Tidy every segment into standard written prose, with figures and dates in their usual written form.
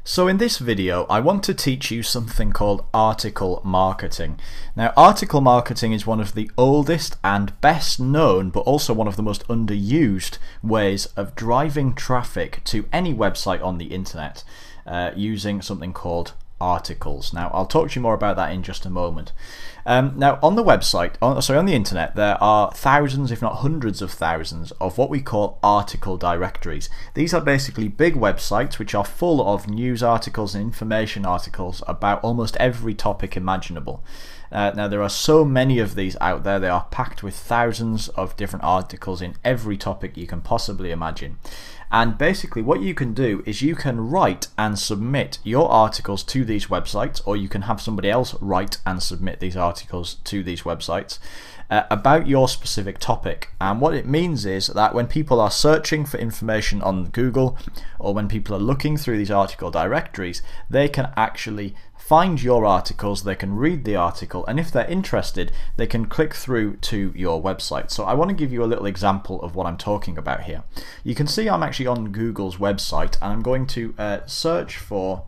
So in this video I want to teach you something called article marketing. Now article marketing is one of the oldest and best known but also one of the most underused ways of driving traffic to any website on the internet using something called articles. Now I'll talk to you more about that in just a moment. Now on the website, on the internet, there are thousands if not hundreds of thousands of what we call article directories. These are basically big websites which are full of news articles and information articles about almost every topic imaginable. Now there are so many of these out there, they are packed with thousands of different articles in every topic you can possibly imagine. And basically what you can do is you can write and submit your articles to these websites, or you can have somebody else write and submit these articles to these websites about your specific topic. And what it means is that when people are searching for information on Google, or when people are looking through these article directories, they can actually find your articles, they can read the article, and if they're interested they can click through to your website. So I want to give you a little example of what I'm talking about here. You can see I'm actually on Google's website and I'm going to search for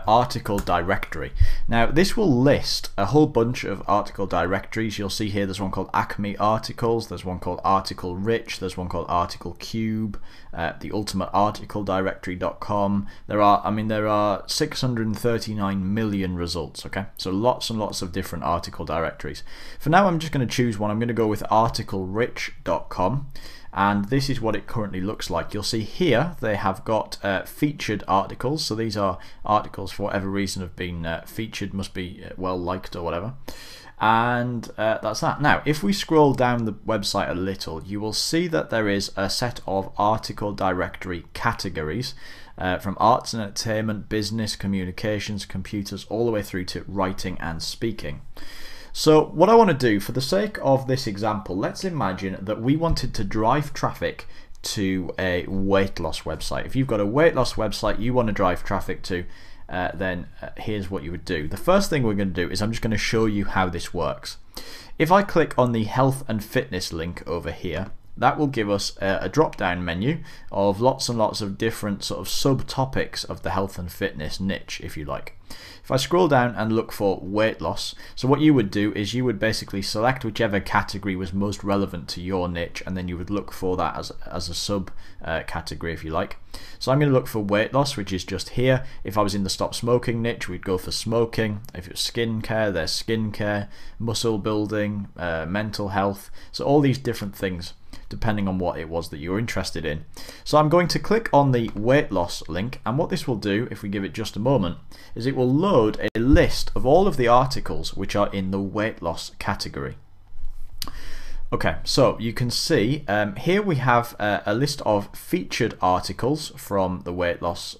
article directory. Now this will list a whole bunch of article directories. You'll see here there's one called Acme Articles, there's one called Article Rich, there's one called Article Cube, the Ultimate Article Directory.com. There are 639 million results, okay? So lots and lots of different article directories. For now I'm just going to choose one. I'm going to go with articlerich.com. And this is what it currently looks like. You'll see here they have got featured articles, so these are articles for whatever reason have been featured, must be well liked or whatever, and that's that. Now if we scroll down the website a little, you will see that there is a set of article directory categories from arts and entertainment, business, communications, computers, all the way through to writing and speaking. So what I want to do, for the sake of this example, let's imagine that we wanted to drive traffic to a weight loss website. If you've got a weight loss website you want to drive traffic to, then here's what you would do. The first thing we're going to do is I'm just going to show you how this works. If I click on the health and fitness link over here, that will give us a drop-down menu of lots and lots of different sort of subtopics of the health and fitness niche, if you like. If I scroll down and look for weight loss, so what you would do is you would basically select whichever category was most relevant to your niche, and then you would look for that as a sub category, if you like. So I'm going to look for weight loss, which is just here. If I was in the stop smoking niche, we'd go for smoking. If it's skincare, there's skincare, muscle building, mental health, so all these different things depending on what it was that you were interested in. So I'm going to click on the weight loss link, and what this will do, if we give it just a moment, is it will load a list of all of the articles which are in the weight loss category. Okay, so you can see here we have a list of featured articles from the weight loss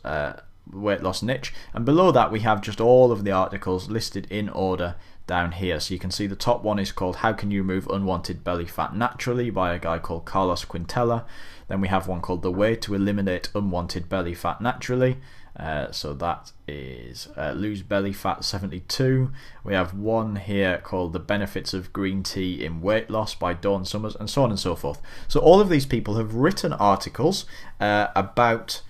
niche, and below that we have just all of the articles listed in order down here. So you can see the top one is called How Can You Remove Unwanted Belly Fat Naturally by a guy called Carlos Quintela. Then we have one called The Way to Eliminate Unwanted Belly Fat Naturally. So that is Lose Belly Fat 72. We have one here called The Benefits of Green Tea in Weight Loss by Dawn Summers, and so on and so forth. So all of these people have written articles about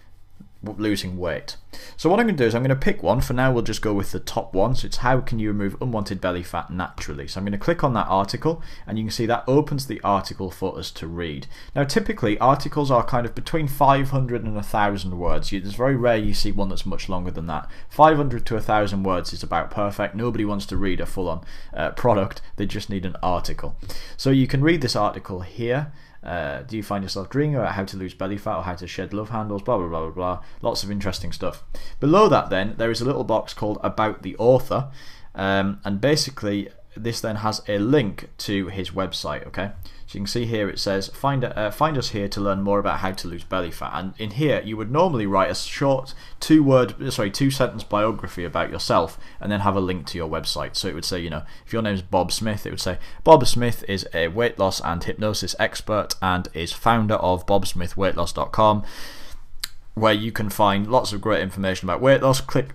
losing weight. So what I'm going to do is I'm going to pick one. For now we'll just go with the top one. So it's How Can You Remove Unwanted Belly Fat Naturally. So I'm going to click on that article, and you can see that opens the article for us to read. Now typically articles are kind of between 500 and 1,000 words. It's very rare you see one that's much longer than that. 500 to 1,000 words is about perfect. Nobody wants to read a full-on product, they just need an article. So you can read this article here. Do you find yourself dreaming about how to lose belly fat or how to shed love handles, blah blah blah blah blah. Lots of interesting stuff. Below that then there is a little box called About the Author, and basically this then has a link to his website. Okay, so you can see here it says find us here to learn more about how to lose belly fat, and in here you would normally write a short two-sentence biography about yourself and then have a link to your website. So it would say, you know, if your name is Bob Smith, it would say Bob Smith is a weight loss and hypnosis expert and is founder of bobsmithweightloss.com, where you can find lots of great information about weight loss. Click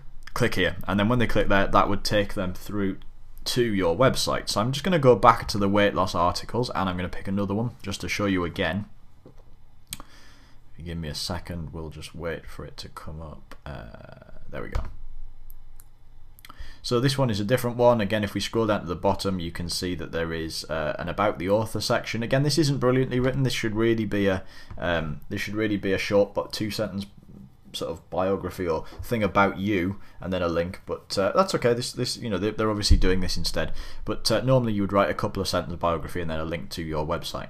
here, and then when they click there, that would take them through to your website. So I'm just going to go back to the weight loss articles, and I'm going to pick another one just to show you again. give me a second, we'll just wait for it to come up. There we go. So this one is a different one. Again, if we scroll down to the bottom, you can see that there is an about the author section. Again, this isn't brilliantly written. This should really be a short but 2-sentence sort of biography or thing about you, and then a link. But that's okay. This you know, they're obviously doing this instead. But normally you would write a couple of sentence biography and then a link to your website.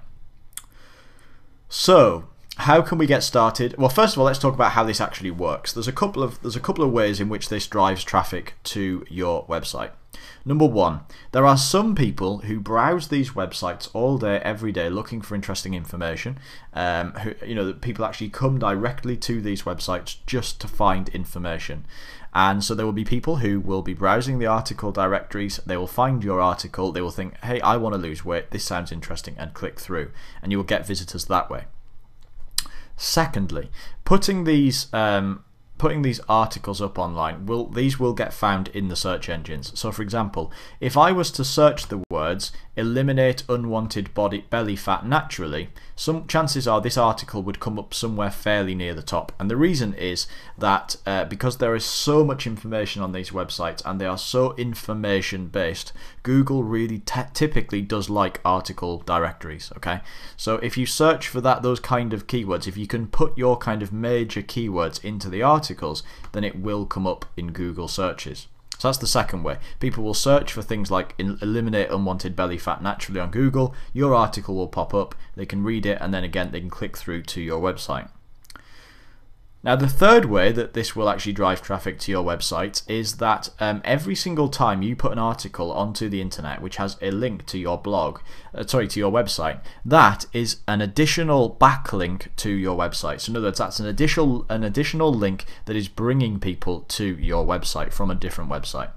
So how can we get started? Well, first of all, let's talk about how this actually works. There's a couple of ways in which this drives traffic to your website. Number one, there are some people who browse these websites all day, every day, looking for interesting information. People actually come directly to these websites just to find information. And so there will be people who will be browsing the article directories. They will find your article. They will think, hey, I want to lose weight. This sounds interesting, and click through. And you will get visitors that way. Secondly, putting these articles up online, these will get found in the search engines. So for example, if I was to search the words eliminate unwanted belly fat naturally, some chances are this article would come up somewhere fairly near the top. And the reason is that because there is so much information on these websites and they are so information based, Google really typically does like article directories. Okay, so if you search for those kind of keywords, if you can put your kind of major keywords into the articles, then it will come up in Google searches. So that's the second way. People will search for things like eliminate unwanted belly fat naturally on Google. Your article will pop up, they can read it, and then again they can click through to your website. Now the third way that this will actually drive traffic to your website is that every single time you put an article onto the internet which has a link to your to your website, that is an additional backlink to your website. So in other words, that's an additional link that is bringing people to your website from a different website.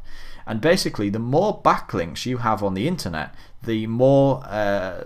And basically, the more backlinks you have on the internet, the more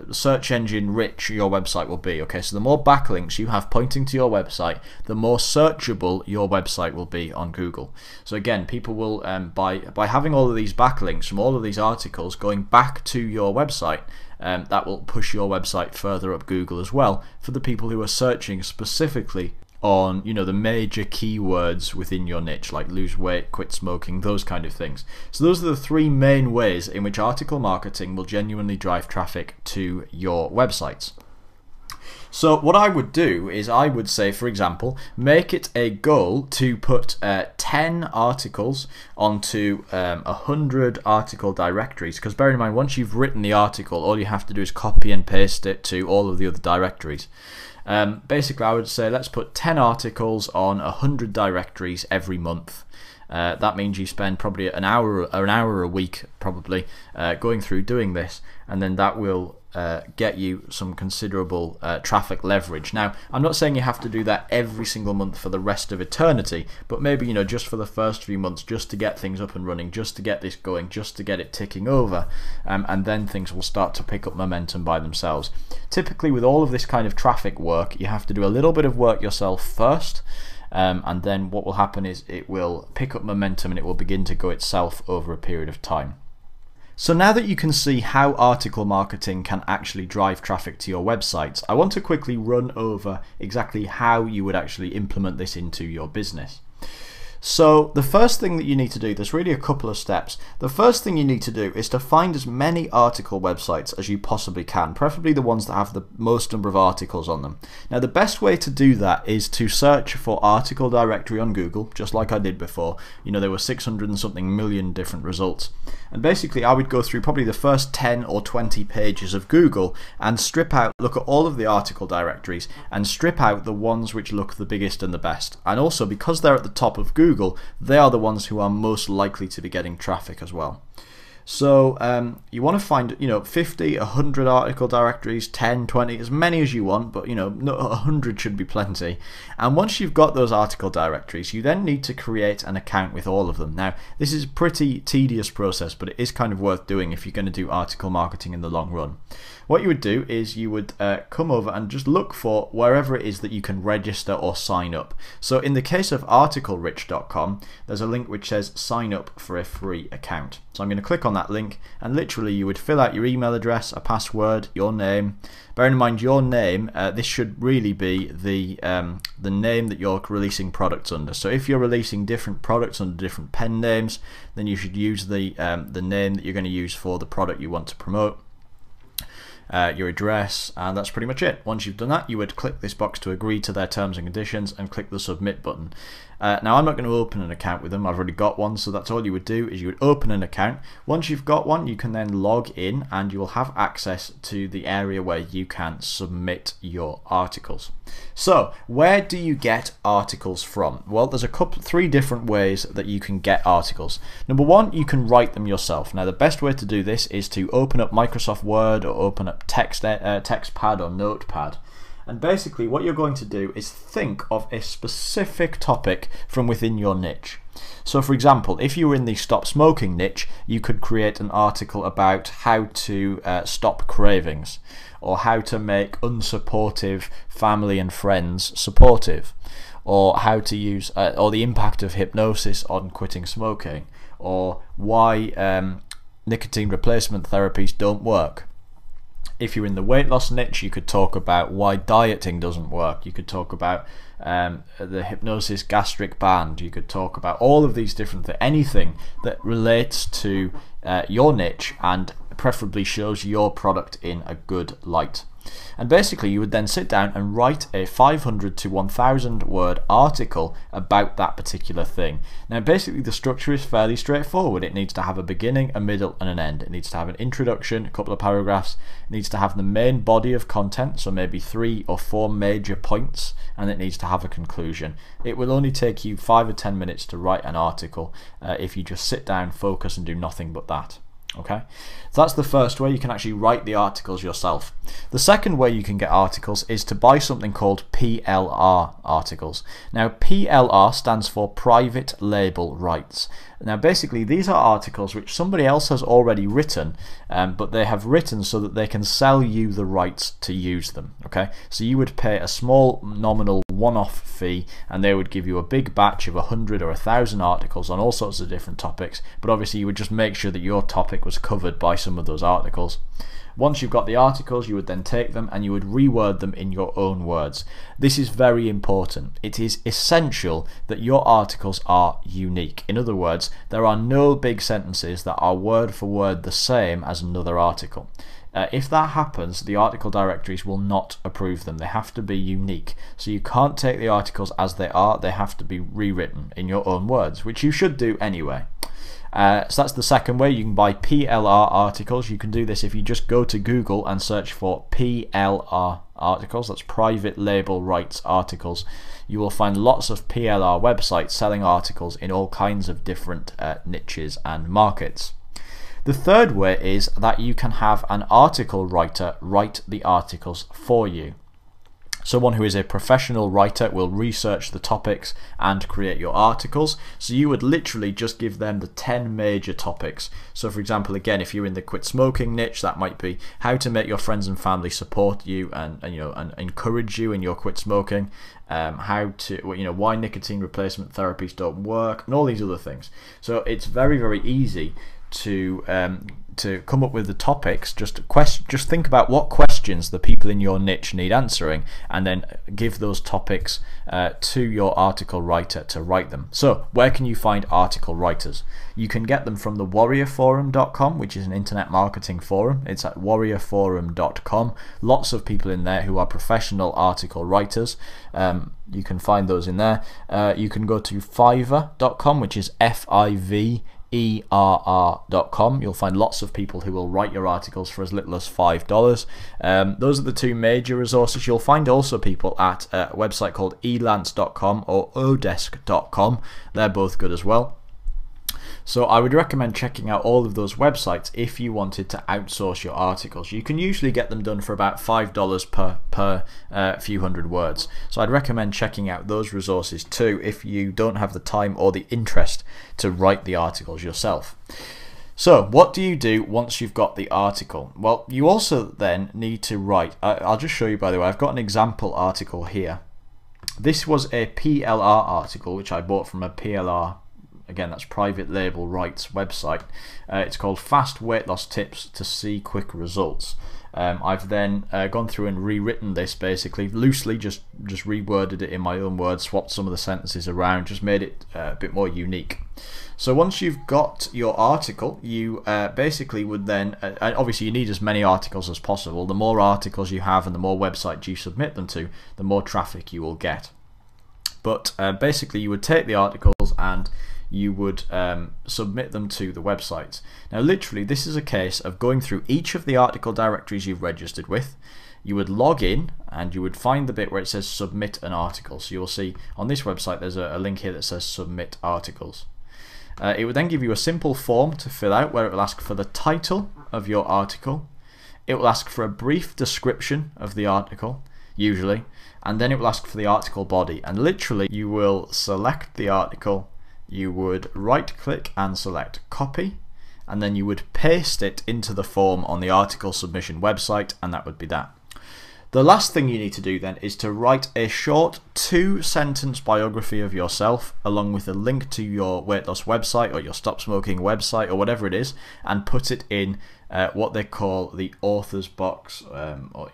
search engine rich your website will be. Okay, so the more backlinks you have pointing to your website, the more searchable your website will be on Google. So again, people will by having all of these backlinks from all of these articles going back to your website, that will push your website further up Google as well for the people who are searching specifically on, you know, the major keywords within your niche, like lose weight, quit smoking, those kind of things. So those are the three main ways in which article marketing will genuinely drive traffic to your websites. So what I would do is I would say, for example, make it a goal to put 10 articles onto 100 article directories, because bear in mind, once you've written the article, all you have to do is copy and paste it to all of the other directories. Basically, I would say let's put 10 articles on 100 directories every month. That means you spend probably an hour a week probably going through doing this, and then that will get you some considerable traffic leverage. Now, I'm not saying you have to do that every single month for the rest of eternity, but maybe, you know, just for the first few months, just to get things up and running, just to get this going, just to get it ticking over, and then things will start to pick up momentum by themselves. Typically, with all of this kind of traffic work, you have to do a little bit of work yourself first, and then what will happen is it will pick up momentum and it will begin to go itself over a period of time. So now that you can see how article marketing can actually drive traffic to your websites, I want to quickly run over exactly how you would actually implement this into your business. So the first thing that you need to do, there's really a couple of steps. The first thing you need to do is to find as many article websites as you possibly can, preferably the ones that have the most number of articles on them. Now the best way to do that is to search for article directory on Google, just like I did before. You know, there were 600 and something million different results. And basically I would go through probably the first 10 or 20 pages of Google and look at all of the article directories and strip out the ones which look the biggest and the best. And also, because they're at the top of Google, they are the ones who are most likely to be getting traffic as well. So you want to find, you know, 50, 100 article directories, 10, 20, as many as you want, but, you know, 100 should be plenty. And once you've got those article directories, you then need to create an account with all of them. Now, this is a pretty tedious process, but it is kind of worth doing if you're going to do article marketing in the long run. What you would do is you would come over and just look for wherever it is that you can register or sign up. So in the case of articlerich.com, there's a link which says sign up for a free account. So I'm going to click on on that link, and literally you would fill out your email address, a password, your name. Bear in mind your name, this should really be the name that you're releasing products under. So if you're releasing different products under different pen names, then you should use the name that you're going to use for the product you want to promote. Your address, and that's pretty much it. Once you've done that, you would click this box to agree to their terms and conditions and click the submit button. Now I'm not going to open an account with them, I've already got one, so that's all you would do is you would open an account. Once you've got one, you can then log in and you will have access to the area where you can submit your articles. So where do you get articles from? Well, there's three different ways that you can get articles. Number one, you can write them yourself. Now the best way to do this is to open up Microsoft Word or open up TextPad or Notepad. And basically what you're going to do is think of a specific topic from within your niche. So for example, if you were in the stop smoking niche, you could create an article about how to stop cravings, or how to make unsupportive family and friends supportive, or how to use or the impact of hypnosis on quitting smoking, or why nicotine replacement therapies don't work. If you're in the weight loss niche, you could talk about why dieting doesn't work. You could talk about the hypnosis gastric band. You could talk about all of these different things, anything that relates to your niche and preferably shows your product in a good light. And basically you would then sit down and write a 500 to 1000 word article about that particular thing. Now basically the structure is fairly straightforward. It needs to have a beginning, a middle and an end. It needs to have an introduction, a couple of paragraphs. It needs to have the main body of content, so maybe 3 or 4 major points, and it needs to have a conclusion. It will only take you 5 or 10 minutes to write an article if you just sit down, focus and do nothing but that. Okay, so that's the first way. You can actually write the articles yourself. The second way you can get articles is to buy something called PLR articles. Now PLR stands for private label rights. Now basically these are articles which somebody else has already written, but they have written so that they can sell you the rights to use them. Okay, so you would pay a small nominal one-off fee and they would give you a big batch of 100 or 1000 articles on all sorts of different topics, but obviously you would just make sure that your topic was covered by some of those articles. Once you've got the articles, you would then take them and you would reword them in your own words. This is very important. It is essential that your articles are unique. In other words, there are no big sentences that are word for word the same as another article. If that happens, the article directories will not approve them. They have to be unique. So you can't take the articles as they are. They have to be rewritten in your own words, which you should do anyway. So that's the second way. You can buy PLR articles. You can do this if you just go to Google and search for PLR articles. That's private label rights articles. You will find lots of PLR websites selling articles in all kinds of different niches and markets. The third way is that you can have an article writer write the articles for you. Someone who is a professional writer will research the topics and create your articles. So you would literally just give them the 10 major topics. So for example, again, if you're in the quit smoking niche, that might be how to make your friends and family support you and encourage you in your quit smoking. How to, why nicotine replacement therapies don't work, and all these other things. So it's very, very easy to come up with the topics. Just think about what questions the people in your niche need answering, and then give those topics to your article writer to write them. So where can you find article writers? You can get them from the warriorforum.com, which is an internet marketing forum. It's at warriorforum.com. Lots of people in there who are professional article writers. You can find those in there. You can go to fiverr.com, which is FIVERR.com. You'll find lots of people who will write your articles for as little as $5. Those are the two major resources. You'll find also people at a website called elance.com or odesk.com. They're both good as well. So I would recommend checking out all of those websites if you wanted to outsource your articles. You can usually get them done for about $5 per few hundred words. So I'd recommend checking out those resources too if you don't have the time or the interest to write the articles yourself. So what do you do once you've got the article? Well, you also then need to write. I'll just show you, by the way. I've got an example article here. This was a PLR article which I bought from a PLR again, that's Private Label Right's website. It's called Fast Weight Loss Tips to See Quick Results. I've then gone through and rewritten this, basically loosely, just reworded it in my own words, swapped some of the sentences around, just made it a bit more unique. So once you've got your article, you basically would then, and obviously you need as many articles as possible. The more articles you have and the more websites you submit them to, the more traffic you will get. But basically you would take the articles and you would submit them to the websites. Now literally this is a case of going through each of the article directories you've registered with. You would log in and you would find the bit where it says submit an article. So you'll see on this website there's a link here that says submit articles. It would then give you a simple form to fill out where it will ask for the title of your article. It will ask for a brief description of the article, usually, and then it will ask for the article body. And literally you will select the article, you would right click and select copy, and then you would paste it into the form on the article submission website, and that would be that. The last thing you need to do then is to write a short 2-sentence biography of yourself along with a link to your weight loss website or your stop smoking website or whatever it is, and put it in what they call the author's box, or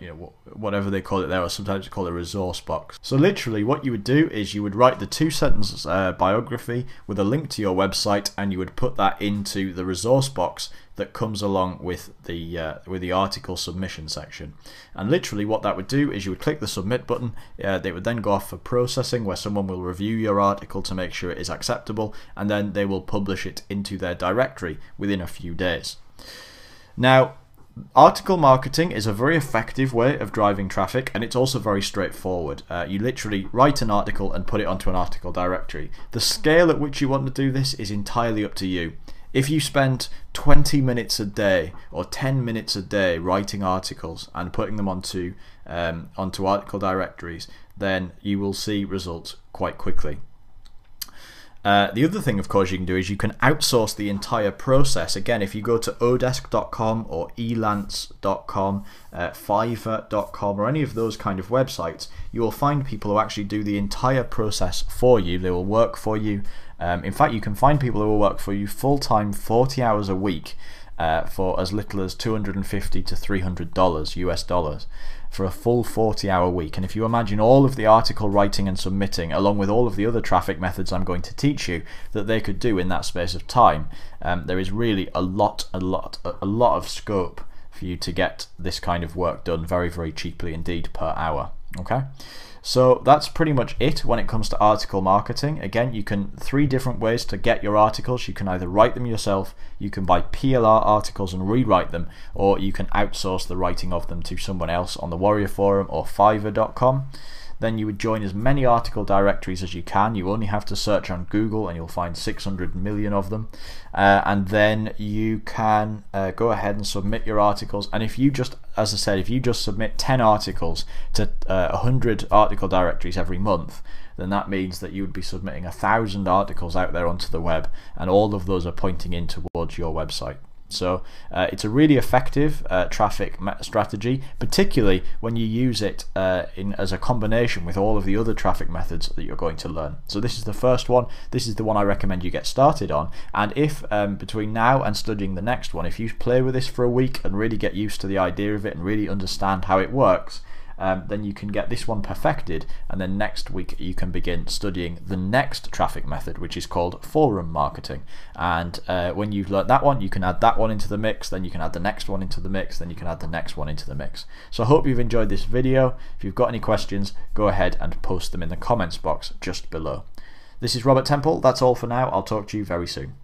whatever they call it there, or sometimes it's called a resource box. So literally what you would do is you would write the 2-sentence biography with a link to your website, and you would put that into the resource box that comes along with the article submission section. And literally what that would do is you would click the submit button. They would then go off for processing, where someone will review your article to make sure it is acceptable, and then they will publish it into their directory within a few days. Now, article marketing is a very effective way of driving traffic, and it's also very straightforward. You literally write an article and put it onto an article directory. The scale at which you want to do this is entirely up to you. If you spend 20 minutes a day or 10 minutes a day writing articles and putting them onto article directories, then you will see results quite quickly. The other thing, of course, you can do is you can outsource the entire process. Again, if you go to odesk.com or elance.com, fiverr.com, or any of those kind of websites, you will find people who actually do the entire process for you. They will work for you. In fact, you can find people who will work for you full-time, 40 hours a week, for as little as $250 to $300 US dollars for a full 40-hour week. And if you imagine all of the article writing and submitting, along with all of the other traffic methods I'm going to teach you, that they could do in that space of time, there is really a lot of scope for you to get this kind of work done very, very cheaply indeed per hour. Okay, so that's pretty much it when it comes to article marketing. Again, you can 3 different ways to get your articles. You can either write them yourself, you can buy PLR articles and rewrite them, or you can outsource the writing of them to someone else on the Warrior Forum or fiverr.com. Then you would join as many article directories as you can. You only have to search on Google and you'll find 600 million of them. And then you can go ahead and submit your articles. And if you just, as I said, if you just submit 10 articles to 100 article directories every month, then that means that you would be submitting 1,000 articles out there onto the web, and all of those are pointing in towards your website. So it's a really effective traffic strategy, particularly when you use it as a combination with all of the other traffic methods that you're going to learn. So this is the first one. This is the one I recommend you get started on. And if between now and studying the next one, if you play with this for a week and really get used to the idea of it and really understand how it works, then you can get this one perfected, and then next week you can begin studying the next traffic method, which is called forum marketing. And when you've learned that one, you can add that one into the mix, then you can add the next one into the mix, then you can add the next one into the mix. So I hope you've enjoyed this video. If you've got any questions, go ahead and post them in the comments box just below. This is Robert Temple. That's all for now. I'll talk to you very soon.